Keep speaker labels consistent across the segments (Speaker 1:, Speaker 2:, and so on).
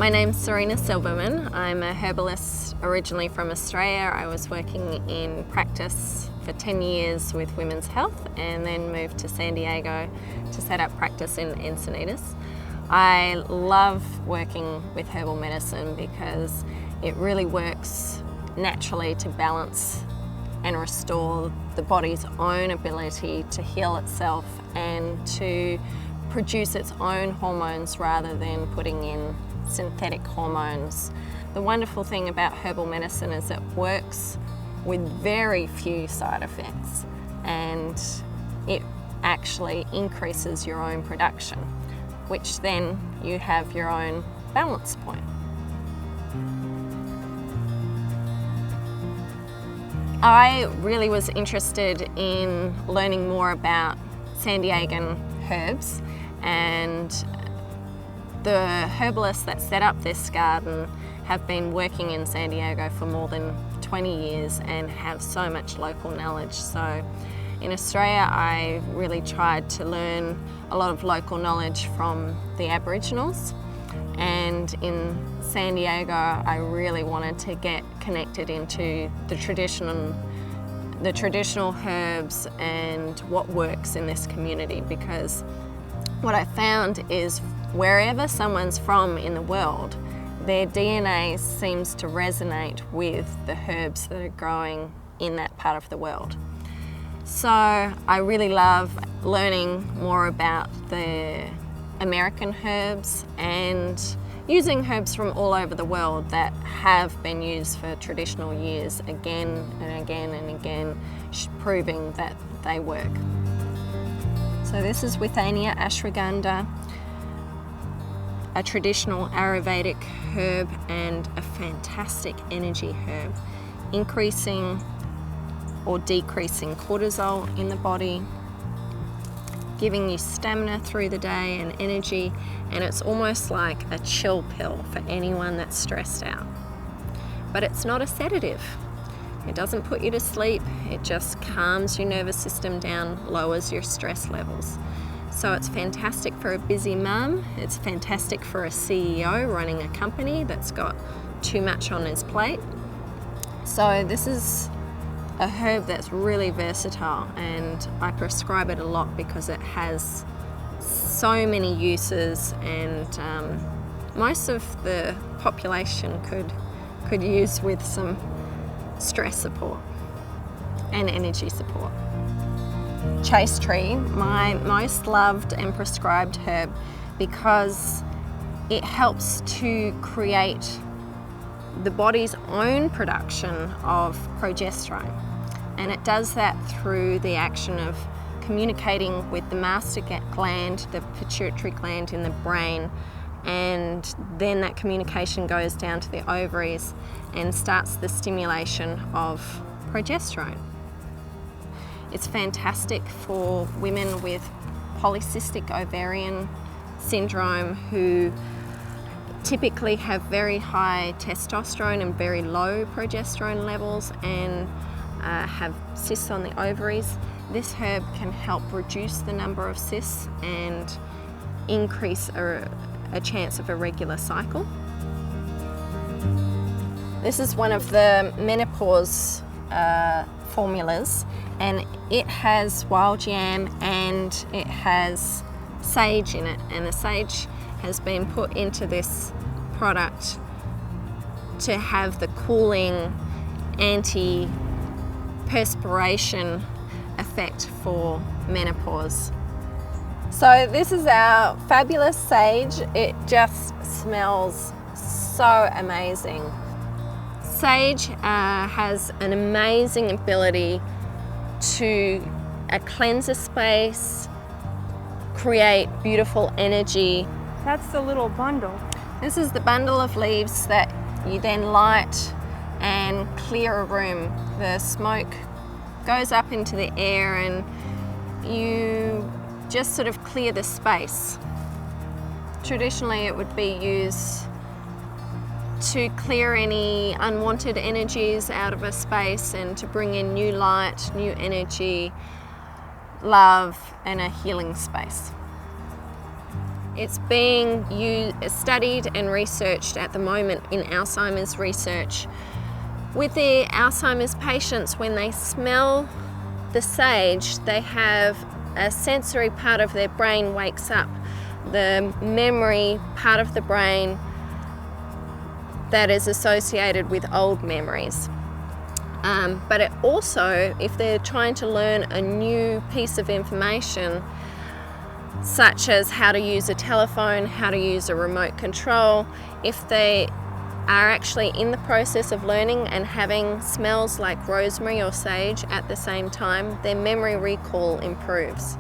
Speaker 1: My name's Serena Silberman. I'm a herbalist originally from Australia. I was working in practice for 10 years with women's health and then moved to San Diego to set up practice in Encinitas. I love working with herbal medicine because it really works naturally to balance and restore the body's own ability to heal itself and to produce its own hormones rather than putting in synthetic hormones. The wonderful thing about herbal medicine is it works with very few side effects, and it actually increases your own production, which then you have your own balance point. I really was interested in learning more about San Diegan herbs, and the herbalists that set up this garden have been working in San Diego for more than 20 years and have so much local knowledge. So in Australia, I really tried to learn a lot of local knowledge from the Aboriginals, and in San Diego, I really wanted to get connected into the traditional herbs and what works in this community, because what I found is wherever someone's from in the world, their DNA seems to resonate with the herbs that are growing in that part of the world. So I really love learning more about the American herbs and using herbs from all over the world that have been used for traditional years again and again and again, proving that they work. So this is Withania ashwagandha, a traditional Ayurvedic herb and a fantastic energy herb, increasing or decreasing cortisol in the body, giving you stamina through the day and energy, and it's almost like a chill pill for anyone that's stressed out. But it's not a sedative. It doesn't put you to sleep, it just calms your nervous system down, lowers your stress levels. So it's fantastic for a busy mum, it's fantastic for a CEO running a company that's got too much on his plate. So this is a herb that's really versatile, and I prescribe it a lot because it has so many uses, and most of the population could use with some stress support and energy support. Chase tree, my most loved and prescribed herb, because it helps to create the body's own production of progesterone, and it does that through the action of communicating with the master gland, the pituitary gland in the brain, and then that communication goes down to the ovaries and starts the stimulation of progesterone. It's fantastic for women with polycystic ovarian syndrome who typically have very high testosterone and very low progesterone levels and have cysts on the ovaries. This herb can help reduce the number of cysts and increase a chance of a regular cycle. This is one of the menopause formulas, and it has wild yam and it has sage in it, and the sage has been put into this product to have the cooling anti-perspiration effect for menopause. So this is our fabulous sage. It just smells so amazing. Sage has an amazing ability to cleanse a space, create beautiful energy.
Speaker 2: That's the little bundle.
Speaker 1: This is the bundle of leaves that you then light and clear a room. The smoke goes up into the air and you just sort of clear the space. Traditionally, it would be used to clear any unwanted energies out of a space and to bring in new light, new energy, love, and a healing space. It's being studied and researched at the moment in Alzheimer's research. With the Alzheimer's patients, when they smell the sage, they have a sensory part of their brain wakes up, the memory part of the brain that is associated with old memories. But it also, if they're trying to learn a new piece of information, such as how to use a telephone, how to use a remote control, if they are actually in the process of learning and having smells like rosemary or sage at the same time, their memory recall improves.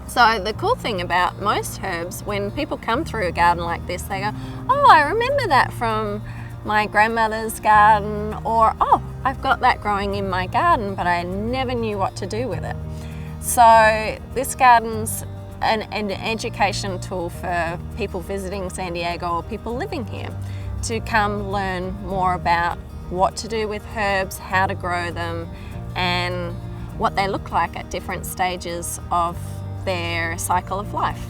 Speaker 1: So the cool thing about most herbs, when people come through a garden like this, they go, oh, I remember that from my grandmother's garden, or oh, I've got that growing in my garden, but I never knew what to do with it. So this garden's an education tool for people visiting San Diego or people living here to come learn more about what to do with herbs, how to grow them, and what they look like at different stages of their cycle of life.